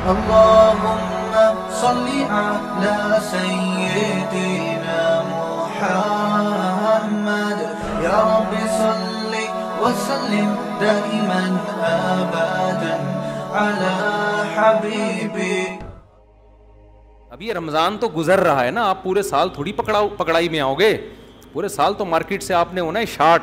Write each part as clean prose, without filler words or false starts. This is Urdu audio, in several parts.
اللهم صل على سيدنا محمد يا رب صل وسلم دائما ابدا على حبيبي. اب یہ رمضان تو گزر رہا ہے نا, آپ پورے سال تھوڑی پکڑائی میں آؤ گے. پورے سال تو مارکیٹ سے آپ نے ہونا ہے شارٹ,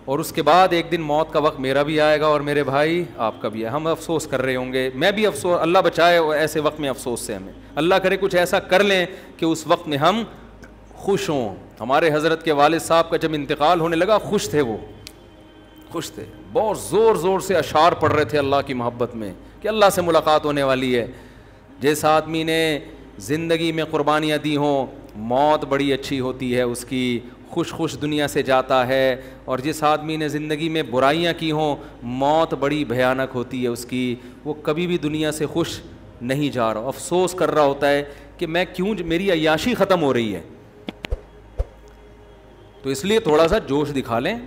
اور اس کے بعد ایک دن موت کا وقت میرا بھی آئے گا اور میرے بھائی آپ کا بھی ہے. ہم افسوس کر رہے ہوں گے, میں بھی افسوس, اللہ بچائے ایسے وقت میں افسوس سے ہمیں. اللہ کرے کچھ ایسا کر لیں کہ اس وقت میں ہم خوش ہوں. ہمارے حضرت کے والد صاحب کا جب انتقال ہونے لگا خوش تھے, وہ خوش تھے, بہت زور زور سے اشعار پڑھ رہے تھے اللہ کی محبت میں کہ اللہ سے ملاقات ہونے والی ہے. جیسا آدمی نے زندگی میں قربانیاں دی ہوں, موت بڑی اچھی ہوتی ہے اس کی, خوش خوش دنیا سے جاتا ہے. اور جس آدمی نے زندگی میں برائیاں کی ہوں, موت بڑی بھیانک ہوتی ہے اس کی, وہ کبھی بھی دنیا سے خوش نہیں جا رہا, افسوس کر رہا ہوتا ہے کہ میں کیوں, میری عیاشی ختم ہو رہی ہے. تو اس لیے تھوڑا سا جوش دکھا لیں.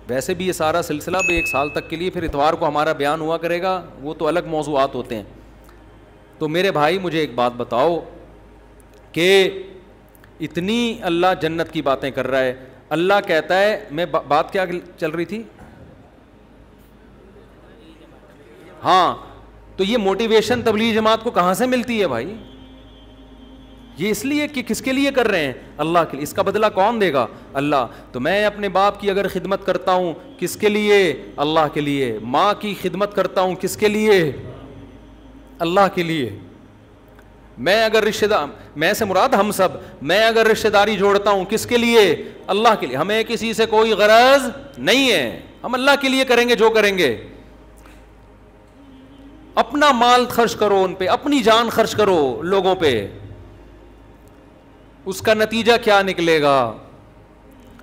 ویسے بھی یہ سارا سلسلہ بھی 1 سال تک کے لیے, پھر اتوار کو ہمارا بیان ہوا کرے گا, وہ تو الگ موضوعات ہوتے ہیں. تو میرے بھائی مجھے ایک بات بتاؤ کہ اتنی اللہ جنت کی باتیں کر رہا ہے. اللہ کہتا ہے, میں بات کیا چل رہی تھی, ہاں, تو یہ موٹیویشن تبلیغ جماعت کو کہاں سے ملتی ہے بھائی؟ یہ اس لیے کہ کس کے لیے کر رہے ہیں؟ اللہ کے لیے. اس کا بدلہ کون دے گا؟ اللہ. تو میں اپنے باپ کی اگر خدمت کرتا ہوں کس کے لیے؟ اللہ کے لیے. ماں کی خدمت کرتا ہوں کس کے لیے؟ اللہ کے لیے. میں اگر رشتہ دار, میں سے مراد ہم سب, میں اگر رشتہ داری جوڑتا ہوں کس کے لیے؟ اللہ کے لیے. ہمیں کسی سے کوئی غرض نہیں ہے, ہم اللہ کے لیے کریں گے جو کریں گے. اپنا مال خرچ کرو ان پہ, اپنی جان خرچ کرو لوگوں پہ, اس کا نتیجہ کیا نکلے گا؟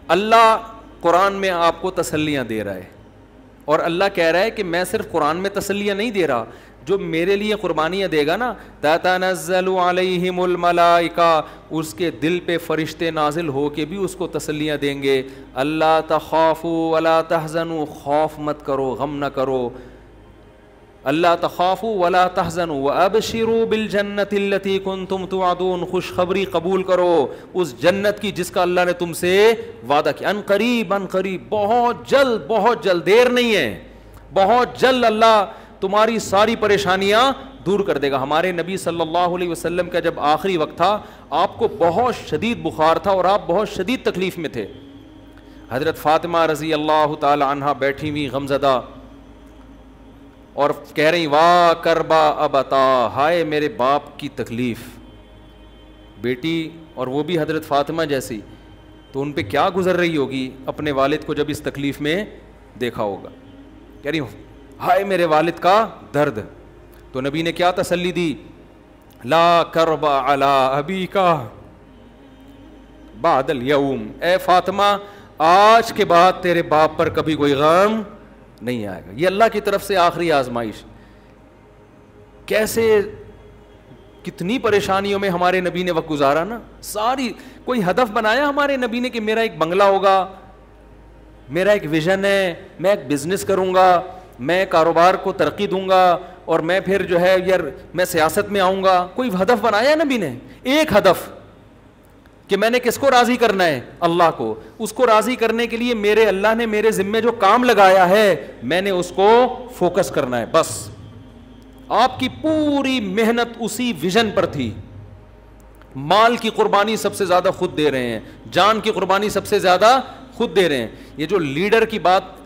اللہ قرآن میں آپ کو تسلیاں دے رہا ہے, اور اللہ کہہ رہا ہے کہ میں صرف قرآن میں تسلیاں نہیں دے رہا, جو میرے لیے قربانیاں دے گا نا, تتنزل علیہم الملائکہ, اس کے دل پہ فرشتے نازل ہو کے بھی اس کو تسلیاں دیں گے. اللہ تخافوا ولا تحزنوا, خوف مت کرو, غم نہ کرو. اللہ تخافوا ولا تحزنوا وابشروا بالجنۃ التي کنتم توعدون, خوشخبری قبول کرو اس جنت کی جس کا اللہ نے تم سے وعدہ کیا. ان قریب, ان قریب, بہت جلد, بہت جلد, دیر نہیں ہے, بہت جلد اللہ تمہاری ساری پریشانیاں دور کر دے گا. ہمارے نبی صلی اللہ علیہ وسلم کا جب آخری وقت تھا, آپ کو بہت شدید بخار تھا اور آپ بہت شدید تکلیف میں تھے. حضرت فاطمہ رضی اللہ تعالی عنہا بیٹھی ہوئی غمزدہ اور کہہ رہی واہ کربا ابتا, ہائے میرے باپ کی تکلیف. بیٹی, اور وہ بھی حضرت فاطمہ جیسی, تو ان پہ کیا گزر رہی ہوگی اپنے والد کو جب اس تکلیف میں دیکھا ہوگا. کہہ رہی ہائے میرے والد کا درد. تو نبی نے کیا تسلی دی؟ لا کربا علی ابیکا بعد الیوم, اے فاطمہ آج کے بعد تیرے باپ پر کبھی کوئی غم نہیں آئے گا. یہ اللہ کی طرف سے آخری آزمائش. کیسے کتنی پریشانیوں میں ہمارے نبی نے وقت گزارا نا, ساری کوئی ہدف بنایا ہمارے نبی نے کہ میرا ایک بنگلہ ہوگا, میرا ایک ویژن ہے, میں ایک بزنس کروں گا, میں کاروبار کو ترقی دوں گا, اور میں پھر جو ہے یار میں سیاست میں آؤں گا. کوئی ہدف بنایا نبی نے؟ ایک ہدف کہ میں نے کس کو راضی کرنا ہے؟ اللہ کو. اس کو راضی کرنے کے لیے میرے اللہ نے میرے ذمے جو کام لگایا ہے میں نے اس کو فوکس کرنا ہے, بس. آپ کی پوری محنت اسی ویژن پر تھی. مال کی قربانی سب سے زیادہ خود دے رہے ہیں, جان کی قربانی سب سے زیادہ خود دے رہے ہیں. یہ جو لیڈر کی بات,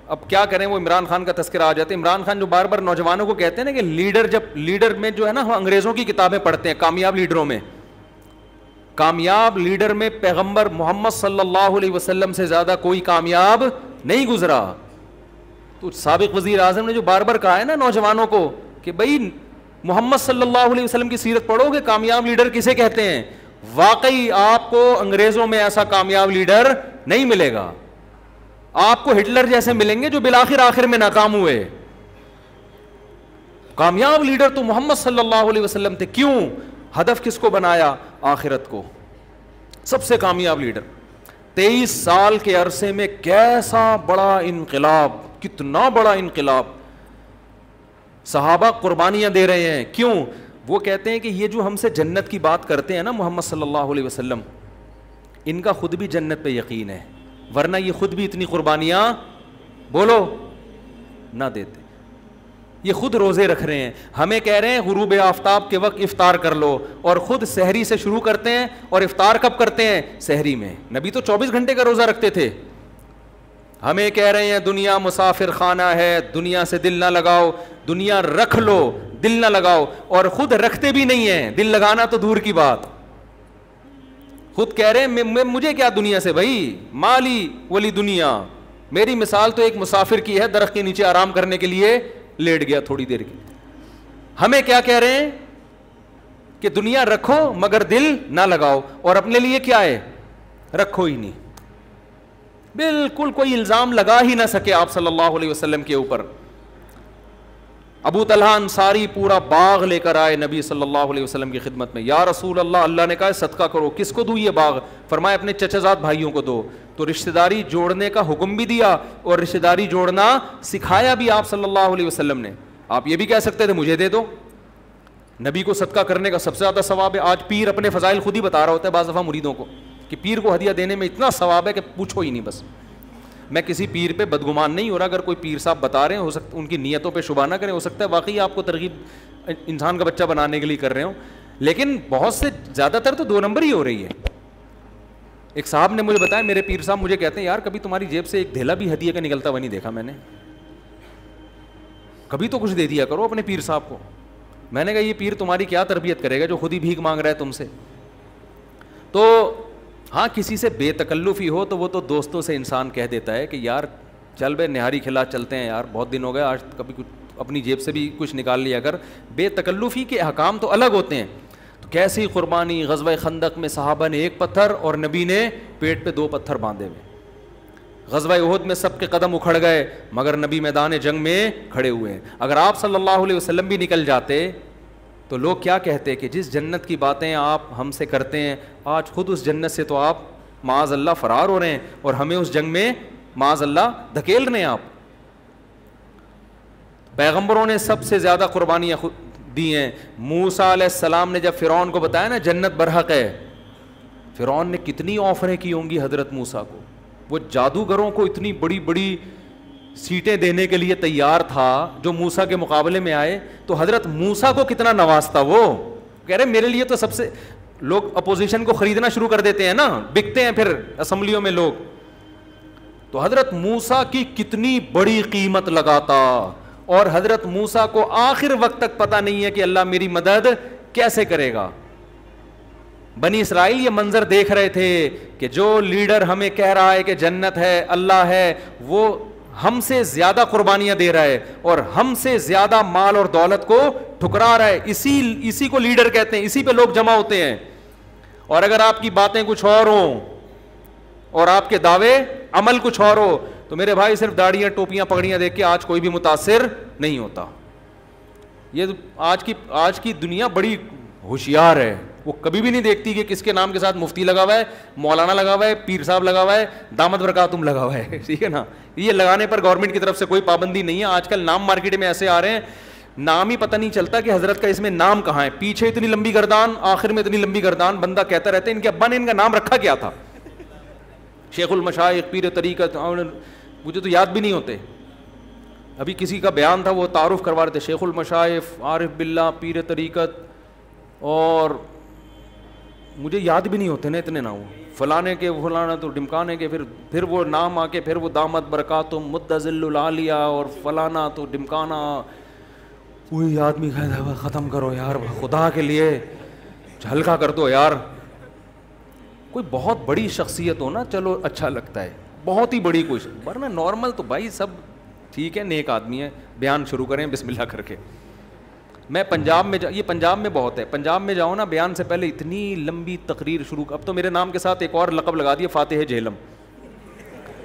اب کیا کریں, وہ عمران خان کا تذکرہ آ جاتا ہے. عمران خان جو بار بار نوجوانوں کو کہتے ہیں نا کہ لیڈر, جب لیڈر میں جو ہے نا, ہم انگریزوں کی کتابیں پڑھتے ہیں کامیاب لیڈروں میں, کامیاب لیڈر میں پیغمبر محمد صلی اللہ علیہ وسلم سے زیادہ کوئی کامیاب نہیں گزرا. تو سابق وزیر اعظم نے جو بار بار کہا ہے نا نوجوانوں کو کہ بھائی محمد صلی اللہ علیہ وسلم کی سیرت پڑھو گے, کامیاب لیڈر کسے کہتے ہیں, واقعی آپ کو انگریزوں میں ایسا کامیاب لیڈر نہیں ملے گا. آپ کو ہٹلر جیسے ملیں گے جو بالآخر آخر میں ناکام ہوئے. کامیاب لیڈر تو محمد صلی اللہ علیہ وسلم تھے. کیوں؟ ہدف کس کو بنایا؟ آخرت کو. سب سے کامیاب لیڈر. 23 سال کے عرصے میں کیسا بڑا انقلاب, کتنا بڑا انقلاب. صحابہ قربانیاں دے رہے ہیں. کیوں؟ وہ کہتے ہیں کہ یہ جو ہم سے جنت کی بات کرتے ہیں نا محمد صلی اللہ علیہ وسلم, ان کا خود بھی جنت پہ یقین ہے, ورنہ یہ خود بھی اتنی قربانیاں بولو نہ دیتے. یہ خود روزے رکھ رہے ہیں, ہمیں کہہ رہے ہیں غروب آفتاب کے وقت افطار کر لو, اور خود سحری سے شروع کرتے ہیں, اور افطار کب کرتے ہیں؟ سحری میں. نبی تو 24 گھنٹے کا روزہ رکھتے تھے. ہمیں کہہ رہے ہیں دنیا مسافر خانہ ہے, دنیا سے دل نہ لگاؤ, دنیا رکھ لو دل نہ لگاؤ, اور خود رکھتے بھی نہیں ہیں, دل لگانا تو دور کی بات. خود کہہ رہے ہیں مجھے کیا دنیا سے بھائی, مالی ولی دنیا. میری مثال تو ایک مسافر کی ہے, درخت کے نیچے آرام کرنے کے لیے لیٹ گیا تھوڑی دیر کی. ہمیں کیا کہہ رہے ہیں کہ دنیا رکھو مگر دل نہ لگاؤ, اور اپنے لیے کیا ہے, رکھو ہی نہیں. بالکل کوئی الزام لگا ہی نہ سکے آپ صلی اللہ علیہ وسلم کے اوپر. ابو طلحہ انصاری پورا باغ لے کر آئے نبی صلی اللہ علیہ وسلم کی خدمت میں. یا رسول اللہ, اللہ نے کہا صدقہ کرو. کس کو دوں یہ باغ؟ فرمایا اپنے چچا زاد بھائیوں کو دو. تو رشتہ داری جوڑنے کا حکم بھی دیا, اور رشتہ داری جوڑنا سکھایا بھی آپ صلی اللہ علیہ وسلم نے. آپ یہ بھی کہہ سکتے تھے مجھے دے دو. نبی کو صدقہ کرنے کا سب سے زیادہ ثواب ہے. آج پیر اپنے فضائل خود ہی بتا رہا ہوتا ہے بعض دفعہ مریدوں کو کہ پیر کو ہدیہ دینے میں اتنا ثواب ہے کہ پوچھو ہی نہیں. بس میں کسی پیر پہ بدگمان نہیں ہو رہا, اگر کوئی پیر صاحب بتا رہے ہیں, ہو سکتا ان کی نیتوں پہ شبہ نہ کریں, ہو سکتا ہے واقعی آپ کو ترغیب انسان کا بچہ بنانے کے لیے کر رہے ہوں, لیکن بہت سے زیادہ تر تو 2 نمبر ہی ہو رہی ہے. ایک صاحب نے مجھے بتایا, میرے پیر صاحب مجھے کہتے ہیں یار کبھی تمہاری جیب سے ایک دھیلا بھی ہدیہ کا نکلتا ہوا نہیں دیکھا میں نے, کبھی تو کچھ دے دیا کرو اپنے پیر صاحب کو. میں نے کہا یہ پیر تمہاری کیا تربیت کرے گا جو خود ہی بھیک مانگ رہا ہے تم سے. تو ہاں کسی سے بے تکلفی ہو تو وہ تو دوستوں سے انسان کہہ دیتا ہے کہ یار چل بے نہاری کھلا چلتے ہیں یار, بہت دن ہو گئے, آج کبھی کچھ اپنی جیب سے بھی کچھ نکال لیا کر. بے تکلفی کے احکام تو الگ ہوتے ہیں. تو کیسی قربانی, غزوہ خندق میں صحابہ نے 1 پتھر اور نبی نے پیٹ پہ 2 پتھر باندھے ہوئے. غزوہ احد میں سب کے قدم اکھڑ گئے مگر نبی میدان جنگ میں کھڑے ہوئے ہیں. اگر آپ صلی اللہ علیہ وسلم بھی نکل جاتے تو لوگ کیا کہتے کہ جس جنت کی باتیں آپ ہم سے کرتے ہیں, آج خود اس جنت سے تو آپ معاذ اللہ فرار ہو رہے ہیں, اور ہمیں اس جنگ میں معاذ اللہ دھکیل رہے ہیں آپ. پیغمبروں نے سب سے زیادہ قربانیاں دی ہیں. موسیٰ علیہ السلام نے جب فرعون کو بتایا نا جنت برحق ہے, فرعون نے کتنی آفریں کی ہوں گی حضرت موسیٰ کو. وہ جادوگروں کو اتنی بڑی بڑی سیٹیں دینے کے لیے تیار تھا جو موسیٰ کے مقابلے میں آئے, تو حضرت موسیٰ کو کتنا نوازتا. وہ کہہ رہے میرے لیے تو سب سے, لوگ اپوزیشن کو خریدنا شروع کر دیتے ہیں نا, بکتے ہیں پھر اسمبلیوں میں لوگ. تو حضرت موسیٰ کی کتنی بڑی قیمت لگاتا, اور حضرت موسیٰ کو آخر وقت تک پتہ نہیں ہے کہ اللہ میری مدد کیسے کرے گا. بنی اسرائیل یہ منظر دیکھ رہے تھے کہ جو لیڈر ہمیں کہہ رہا ہے کہ جنت ہے, اللہ ہے, وہ ہم سے زیادہ قربانیاں دے رہا ہے اور ہم سے زیادہ مال اور دولت کو ٹھکرا رہا ہے. اسی کو لیڈر کہتے ہیں, اسی پہ لوگ جمع ہوتے ہیں. اور اگر آپ کی باتیں کچھ اور ہوں اور آپ کے دعوے عمل کچھ اور ہو تو میرے بھائی صرف داڑیاں ٹوپیاں پگڑیاں دیکھ کے آج کوئی بھی متاثر نہیں ہوتا. یہ آج کی دنیا بڑی ہوشیار ہے, وہ کبھی بھی نہیں دیکھتی کہ کس کے نام کے ساتھ مفتی لگا ہوا ہے, مولانا لگا ہوا ہے, پیر صاحب لگا ہوا ہے, دامت برکاتم لگا ہوا ہے. ٹھیک ہے نا, یہ لگانے پر گورنمنٹ کی طرف سے کوئی پابندی نہیں ہے. آج کل نام مارکیٹ میں ایسے آ رہے ہیں, نام ہی پتہ نہیں چلتا کہ حضرت کا اس میں نام کہاں ہے. پیچھے اتنی لمبی گردان, آخر میں اتنی لمبی گردان. بندہ کہتا رہتا ہے ان کے ابا نے ان کا نام رکھا کیا تھا, شیخ المشائخ, پیر طریقت, مجھے تو یاد بھی نہیں ہوتے. ابھی کسی کا بیان تھا, وہ تعارف کروا رہے تھے, شیخ المشائخ, عارف باللہ, پیر طریقت, اور مجھے یاد بھی نہیں ہوتے نا اتنے نام, فلانے کے فلانا تو ڈمکانے کے, پھر وہ نام آ کے پھر وہ دامت برکاتم مدذل العالیہ اور فلانا تو ڈمکانا. وہی آدمی کہتا ہے ختم کرو یار, خدا کے لیے ہلکا کر دو یار. کوئی بہت بڑی شخصیت ہو نا چلو اچھا لگتا ہے, بہت ہی بڑی کوئی, ورنہ نارمل تو بھائی سب ٹھیک ہے, نیک آدمی ہے. بیان شروع کریں بسم اللہ کر کے. میں پنجاب میں یہ پنجاب میں بہت ہے, پنجاب میں جاؤ نا, بیان سے پہلے اتنی لمبی تقریر شروع. اب تو میرے نام کے ساتھ ایک اور لقب لگا دیا, فاتح جہلم.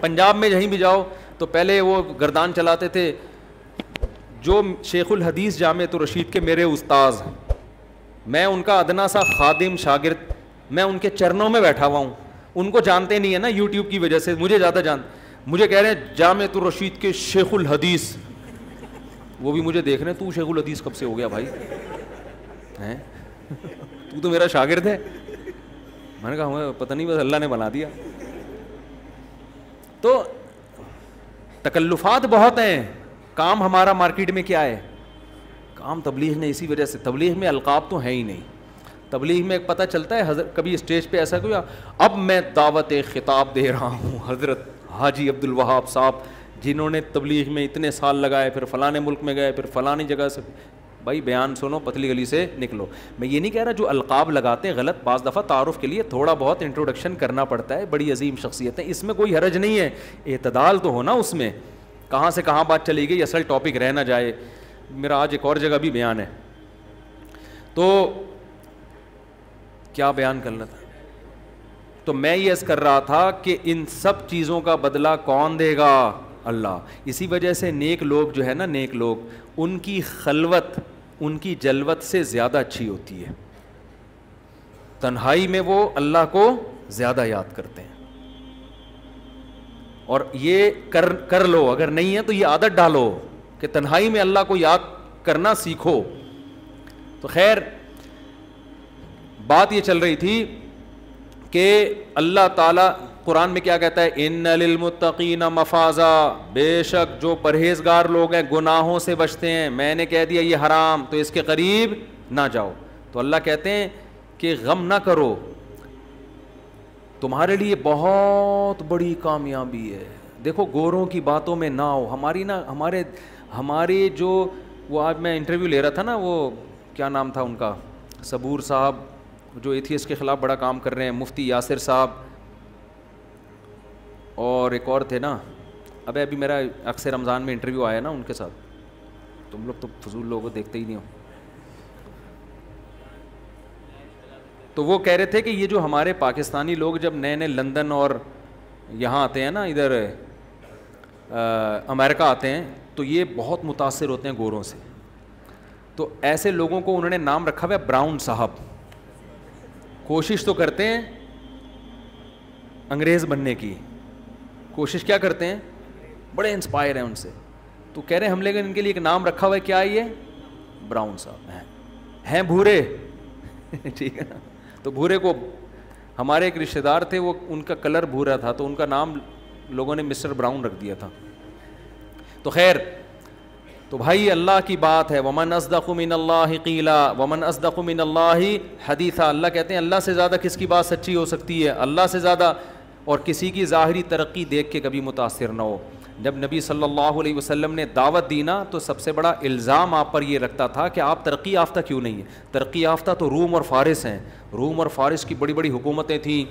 پنجاب میں جہیں بھی جاؤ تو پہلے وہ گردان چلاتے تھے جو شیخ الحدیث جامع رشید کے میرے استاذ, میں ان کا ادنا سا خادم شاگرد, میں ان کے چرنوں میں بیٹھا ہوا ہوں. ان کو جانتے نہیں ہے نا یوٹیوب کی وجہ سے, مجھے زیادہ مجھے کہہ رہے ہیں جامع رشید کے شیخ الحدیث. وہ بھی مجھے دیکھ رہے ہیں, تو شیخ الحدیث کب سے ہو گیا بھائی, ہیں تو میرا شاگرد ہے. میں نے کہا ہمیں پتہ نہیں, بس اللہ نے بنا دیا. تو تکلفات بہت ہیں. کام ہمارا مارکیٹ میں کیا ہے, کام تبلیغ نے, اسی وجہ سے تبلیغ میں القاب تو ہے ہی نہیں. تبلیغ میں ایک پتہ چلتا ہے, حضرت کبھی اسٹیج پہ ایسا کیا, اب میں دعوت خطاب دے رہا ہوں حضرت حاجی عبد الوہاب صاحب جنہوں نے تبلیغ میں اتنے سال لگائے, پھر فلانے ملک میں گئے, پھر فلانی جگہ سے. بھائی بیان سنو, پتلی گلی سے نکلو. میں یہ نہیں کہہ رہا جو القاب لگاتے ہیں غلط, بعض دفعہ تعارف کے لیے تھوڑا بہت انٹروڈکشن کرنا پڑتا ہے, بڑی عظیم شخصیت ہے, اس میں کوئی حرج نہیں ہے. اعتدال تو ہونا اس میں, کہاں سے کہاں بات چلی گئی, اصل ٹاپک رہ نہ جائے. میرا آج ایک اور جگہ بھی بیان ہے, تو کیا بیان کرنا تھا, تو میں یہ عرض کر رہا تھا کہ ان سب چیزوں کا بدلہ کون دے گا, اللہ. اسی وجہ سے نیک لوگ جو ہے نا, نیک لوگ, ان کی خلوت ان کی جلوت سے زیادہ اچھی ہوتی ہے. تنہائی میں وہ اللہ کو زیادہ یاد کرتے ہیں. اور یہ کر لو, اگر نہیں ہے تو یہ عادت ڈالو کہ تنہائی میں اللہ کو یاد کرنا سیکھو. تو خیر بات یہ چل رہی تھی کہ اللہ تعالیٰ قرآن میں کیا کہتا ہے, ان للمتقین مفازا, بے شک جو پرہیزگار لوگ ہیں گناہوں سے بچتے ہیں. میں نے کہہ دیا یہ حرام تو اس کے قریب نہ جاؤ. تو اللہ کہتے ہیں کہ غم نہ کرو, تمہارے لیے بہت بڑی کامیابی ہے. دیکھو گوروں کی باتوں میں نہ ہو. ہمارے جو وہ آج میں انٹرویو لے رہا تھا نا, وہ کیا نام تھا ان کا, صبور صاحب جو ایتھیسٹ کے خلاف بڑا کام کر رہے ہیں, مفتی یاسر صاحب, اور ایک اور تھے نا, ابھی میرا اکثر رمضان میں انٹرویو آیا نا ان کے ساتھ. تم لوگ تو فضول لوگوں کو دیکھتے ہی نہیں ہو. تو وہ کہہ رہے تھے کہ یہ جو ہمارے پاکستانی لوگ جب نئے نئے لندن اور یہاں آتے ہیں نا, ادھر امریکہ آتے ہیں, تو یہ بہت متاثر ہوتے ہیں گوروں سے. تو ایسے لوگوں کو انہوں نے نام رکھا ہوا ہے براؤن صاحب. کوشش تو کرتے ہیں انگریز بننے کی, کوشش کیا کرتے ہیں, بڑے انسپائر ہیں ان سے. تو کہہ رہے ہیں ہم لیکن ان کے لیے ایک نام رکھا ہوا ہے, کیا یہ براؤن صاحب ہیں بھورے. ٹھیک ہے نا. تو بھورے کو, ہمارے ایک رشتہ دار تھے, وہ ان کا کلر بھورا تھا, تو ان کا نام لوگوں نے مسٹر براؤن رکھ دیا تھا. تو خیر, تو بھائی اللہ کی بات ہے, ومن اصدق من اللہ قیلا ومن اصدق من اللہ حدیثا. اللہ کہتے ہیں اللہ سے زیادہ کس کی بات سچی ہو سکتی ہے, اللہ سے زیادہ. اور کسی کی ظاہری ترقی دیکھ کے کبھی متاثر نہ ہو. جب نبی صلی اللہ علیہ وسلم نے دعوت دی نا, تو سب سے بڑا الزام آپ پر یہ رکھتا تھا کہ آپ ترقی یافتہ کیوں نہیں ہیں. ترقی یافتہ تو روم اور فارس ہیں. روم اور فارس کی بڑی بڑی حکومتیں تھیں,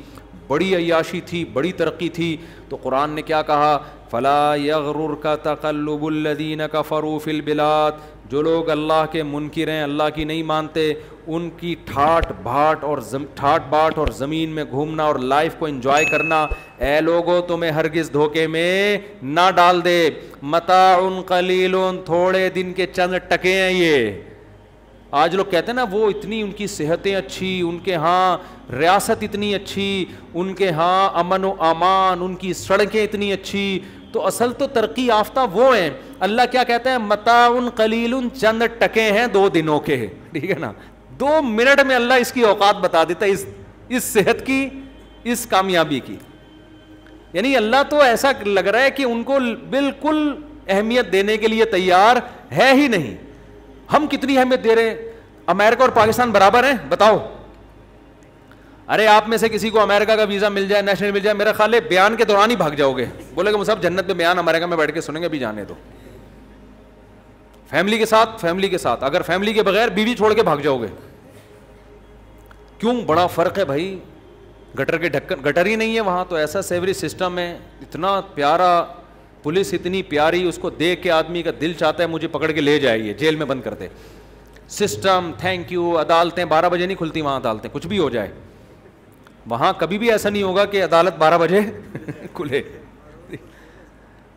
بڑی عیاشی تھی, بڑی ترقی تھی. تو قرآن نے کیا کہا, فلا یغررک تقلب الذین کفروا فی البلاد. جو لوگ اللہ کے منکر ہیں, اللہ کی نہیں مانتے, ان کی ٹھاٹ باٹ اور زمین میں گھومنا اور لائف کو انجوائے کرنا, اے لوگوں تمہیں ہرگز دھوکے میں نہ ڈال دے. متاع قلیل, تھوڑے دن کے چند ٹکے ہیں یہ. آج لوگ کہتے ہیں نا وہ اتنی ان کی صحتیں اچھی, ان کے ہاں ریاست اتنی اچھی, ان کے ہاں امن و امان, ان کی سڑکیں اتنی اچھی. تو اصل تو ترقی یافتہ وہ ہیں. اللہ کیا کہتا ہے, متاع قلیل, چند ٹکے ہیں 2 دنوں کے. ٹھیک ہے نا. 2 منٹ میں اللہ اس کی اوقات بتا دیتا ہے, اس صحت کی, اس کامیابی کی. یعنی اللہ تو ایسا لگ رہا ہے کہ ان کو بالکل اہمیت دینے کے لیے تیار ہے ہی نہیں. ہم کتنی اہمیت دے رہے ہیں. امریکہ اور پاکستان برابر ہیں, بتاؤ. ارے آپ میں سے کسی کو امریکہ کا ویزا مل جائے, نیشنل مل جائے, میرا خیال ہے بیان کے دوران ہی بھاگ جاؤ گے, بولے کہ صاحب جنت میں بیان امریکہ میں بیٹھ کے سنیں گے, بھی جانے دو. فیملی کے ساتھ, اگر فیملی کے بغیر بیوی چھوڑ کے بھاگ جاؤ گے. کیوں, بڑا فرق ہے بھائی. گٹر کے ڈھکن, گٹر ہی نہیں ہے وہاں, تو ایسا سیوری سسٹم ہے, اتنا پیارا, پولیس اتنی پیاری, اس کو دیکھ کے آدمی کا دل چاہتا ہے مجھے پکڑ کے لے جائے, جیل میں بند کر دے. System, thank you. عدالتیں 12 بجے نہیں کھلتی وہاں, عدالتیں کچھ بھی ہو جائے. وہاں کبھی بھی ایسا نہیں ہوگا کہ عدالت 12 بجے کھلے.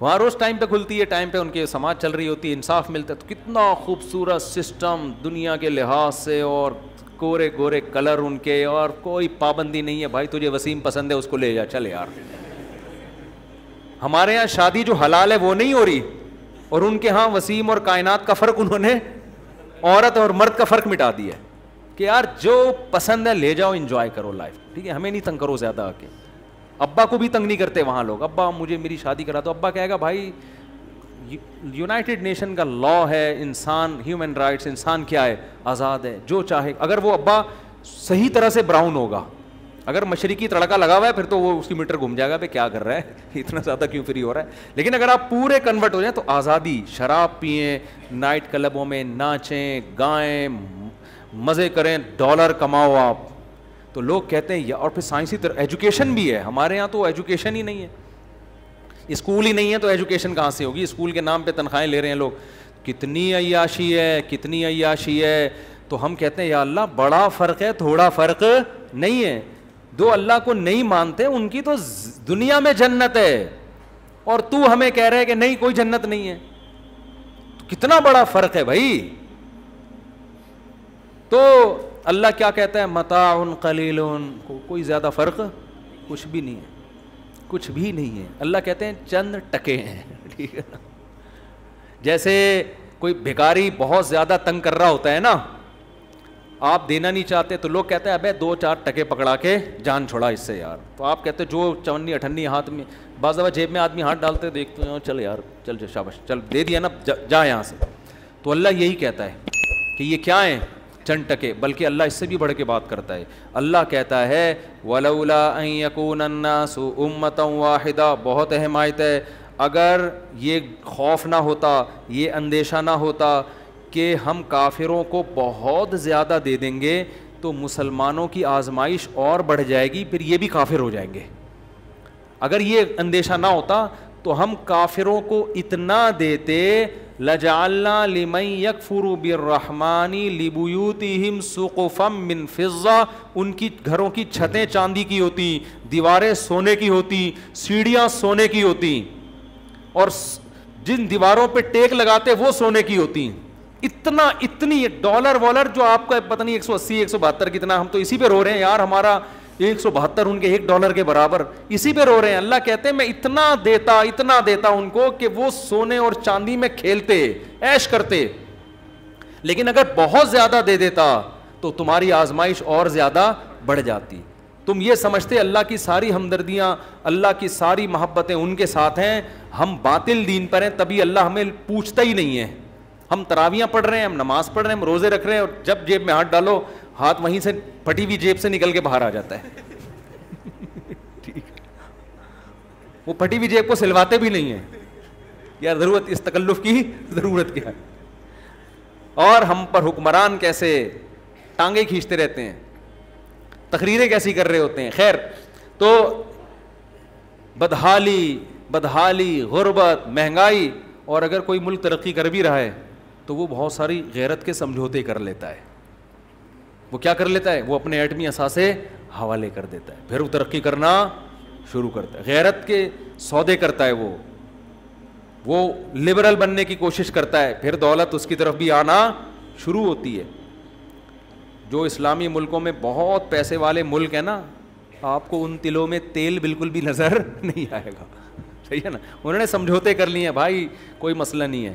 وہاں روز ٹائم پہ کھلتی ہے, ٹائم پہ ان کے سماج چل رہی ہوتی ہے, انصاف ملتا ہے. تو کتنا خوبصورت سسٹم دنیا کے لحاظ سے, اور گورے گورے کلر ان کے, اور کوئی پابندی نہیں ہے. بھائی تجھے وسیم پسند ہے اس کو لے جا, چل یار. ہمارے یہاں شادی جو حلال ہے وہ نہیں ہو رہی, اور ان کے ہاں وسیم اور کائنات کا فرق انہوں نے عورت اور مرد کا فرق مٹا دیا ہے کہ یار جو پسند ہے لے جاؤ, انجوائے کرو لائف, ٹھیک ہے, ہمیں نہیں تنگ کرو زیادہ آ کے. ابا کو بھی تنگ نہیں کرتے وہاں لوگ, ابا مجھے میری شادی کرا دو, ابا کہے گا بھائی یونائٹڈ نیشن کا لا ہے, انسان ہیومن رائٹس, انسان کیا ہے, آزاد ہے, جو چاہے. اگر وہ ابا صحیح طرح سے براؤن ہوگا, اگر مشرقی تڑکا لگا ہوا ہے پھر تو وہ اس کی میٹر گھوم جائے گا, بھائی کیا کر رہا ہے, اتنا زیادہ کیوں فری ہو رہا ہے. لیکن اگر آپ پورے کنورٹ ہو جائیں تو آزادی, شراب پئیں, نائٹ کلبوں میں ناچیں گائیں, مزے کریں, ڈالر کماؤ آپ. تو لوگ کہتے ہیں, اور پھر سائنسی ایجوکیشن بھی ہے ہمارے یہاں, تو ایجوکیشن ہی نہیں ہے, اسکول ہی نہیں ہے, تو ایجوکیشن کہاں سے ہوگی. اسکول کے نام پہ تنخواہیں لے رہے ہیں لوگ, کتنی عیاشی ہے, کتنی عیاشی ہے. تو ہم کہتے ہیں یا اللہ بڑا فرق ہے, تھوڑا فرق نہیں ہے. دو اللہ کو نہیں مانتے ان کی تو دنیا میں جنت ہے, اور تو ہمیں کہہ رہے کہ نہیں کوئی جنت نہیں ہے. تو کتنا بڑا فرق ہے بھائی. تو اللہ کیا کہتا ہے, متاع قلیل, کوئی زیادہ فرق کچھ بھی نہیں ہے, کچھ بھی نہیں ہے. اللہ کہتے ہیں چند ٹکے ہیں, ٹھیک ہے. جیسے کوئی بھکاری بہت زیادہ تنگ کر رہا ہوتا ہے نا, آپ دینا نہیں چاہتے تو لوگ کہتے ہیں ابے 2-4 ٹکے پکڑا کے جان چھوڑا اس سے یار. تو آپ کہتے جو 54-58 ہاتھ میں, بعض دفعہ جیب میں آدمی ہاتھ ڈالتے دیکھتے ہیں, چل یار چل شاباش چل دے دیا نا, جا یہاں سے. تو اللہ یہی کہتا ہے کہ یہ کیا ہیں, چند ٹکے. بلکہ اللہ اس سے بھی بڑھ کے بات کرتا ہے. اللہ کہتا ہے وَلَوْلَا أَن يَكُونَ النَّاسُ أُمَّةً وَاحِدَةً, بہت اہم آیت ہے. اگر یہ خوف نہ ہوتا, یہ اندیشہ نہ ہوتا کہ ہم کافروں کو بہت زیادہ دے دیں گے تو مسلمانوں کی آزمائش اور بڑھ جائے گی, پھر یہ بھی کافر ہو جائیں گے. اگر یہ اندیشہ نہ ہوتا تو ہم کافروں کو اتنا دیتے, لَجَعَلْنَا لِمَن يَكْفُرُ بِالرَّحْمَنِ لِبُيُوتِهِمْ سُقُفًا مِّن فِضَّةٍ, ان کی گھروں کی چھتیں چاندی کی ہوتی, دیواریں سونے کی ہوتی, سیڑھیاں سونے کی ہوتی, اور جن دیواروں پہ ٹیک لگاتے وہ سونے کی ہوتی. اتنی ڈالر والر جو آپ کا پتہ نہیں 180-172 کتنا, ہم تو اسی پہ رو رہے ہیں یار, ہمارا 172 ان کے $1 کے برابر, اسی پہ رو رہے ہیں. اللہ کہتے ہیں میں اتنا دیتا ان کو کہ وہ سونے اور چاندی میں کھیلتے, عیش کرتے. لیکن اگر بہت زیادہ دے دیتا تو تمہاری آزمائش اور زیادہ بڑھ جاتی. تم یہ سمجھتے اللہ کی ساری ہمدردیاں, اللہ کی ساری محبتیں ان کے ساتھ ہیں, ہم باطل دین پر ہیں, تبھی اللہ ہمیں پوچھتا ہی نہیں ہے. ہم تراویاں پڑھ رہے ہیں, ہم نماز پڑھ رہے ہیں, ہم روزے رکھ رہے ہیں, اور جب جیب میں ہاتھ ڈالو ہاتھ وہیں سے پھٹی ہوئی جیب سے نکل کے باہر آ جاتا ہے. وہ پھٹی ہوئی جیب کو سلواتے بھی نہیں ہیں یار, ضرورت اس تکلف کی ضرورت کیا ہے. اور ہم پر حکمران کیسے ٹانگیں کھینچتے رہتے ہیں, تقریریں کیسی کر رہے ہوتے ہیں. خیر, تو بدحالی, غربت, مہنگائی, اور اگر کوئی ملک ترقی کر بھی رہا ہے تو وہ بہت ساری غیرت کے سمجھوتے کر لیتا ہے. وہ کیا کر لیتا ہے, وہ اپنے ایٹمی اثاثے حوالے کر دیتا ہے, پھر وہ ترقی کرنا شروع کرتا ہے, غیرت کے سودے کرتا ہے. وہ لبرل بننے کی کوشش کرتا ہے, پھر دولت اس کی طرف بھی آنا شروع ہوتی ہے. جو اسلامی ملکوں میں بہت پیسے والے ملک ہیں نا, آپ کو ان تلوں میں تیل بالکل بھی نظر نہیں آئے گا, صحیح ہے نا. انہوں نے سمجھوتے کر لیے ہیں بھائی, کوئی مسئلہ نہیں ہے.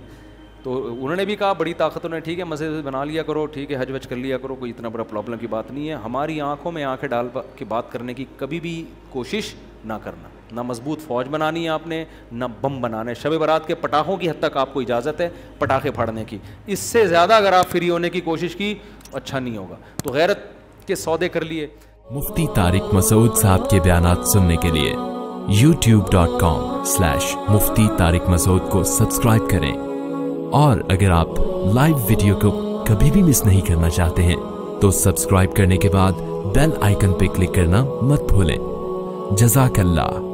تو انہوں نے بھی کہا بڑی طاقتوں نے, ٹھیک ہے مزے سے بنا لیا کرو, ٹھیک ہے حج وج کر لیا کرو, کوئی اتنا بڑا پرابلم کی بات نہیں ہے. ہماری آنکھوں میں آنکھیں ڈال کے بات کرنے کی کبھی بھی کوشش نہ کرنا. نہ مضبوط فوج بنانی ہے آپ نے, نہ بم بنانے. شب برات کے پٹاخوں کی حد تک آپ کو اجازت ہے پٹاخے پھاڑنے کی, اس سے زیادہ اگر آپ فری ہونے کی کوشش کی اچھا نہیں ہوگا. تو غیرت کے سودے کر لیے. مفتی طارق مسعود صاحب کے بیانات سننے کے لیے youtube.com/مفتی طارق مسعود کو سبسکرائب کریں. اور اگر آپ لائیو ویڈیو کو کبھی بھی مس نہیں کرنا چاہتے ہیں تو سبسکرائب کرنے کے بعد بیل آئیکن پہ کلک کرنا مت بھولیں. جزاک اللہ.